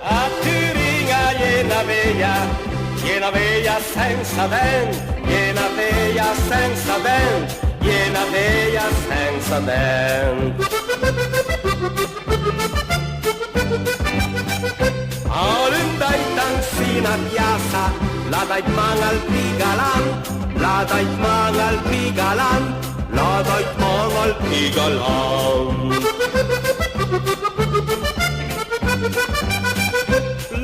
A Turinga gliela veia senza dent, gliela veia senza dent, gliela veia senza dent. Alundai tansina piazza, la dait man al pigalan, la dait man al pigalan, la dait man al pigalan.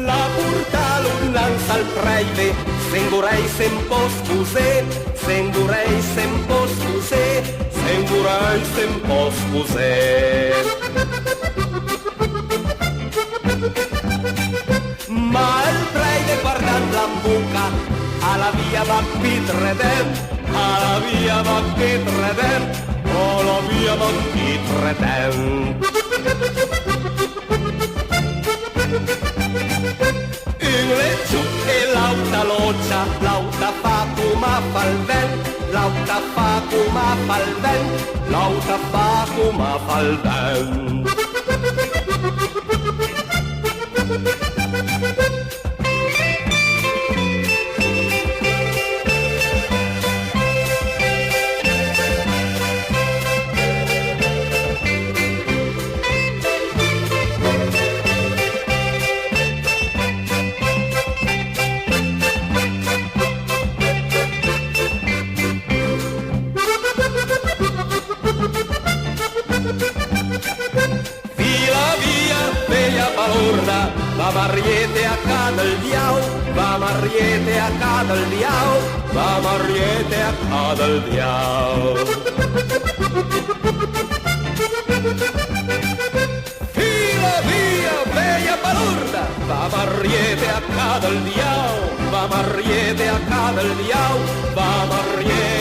La porta l'unlanza al preide, sengurei sempo scusè, sengurei sempo scusè, sengurei sempo scusè. Ma il prete guardando la buca, alla via va pitredem, alla via va pitredem, alla via va pitredem. In lecciu e l'auta loccia, l'auta fa come fa il vent, l'auta fa come fa il vent, l'auta fa come fa il vent. Va Mariete a Cadel Diau, va Mariete a Cadel Diau, va Mariete a Cadel Diau. Fila via, veia balurda, va Mariete a Cadel Diau, va Mariete a Cadel Diau, va Mariete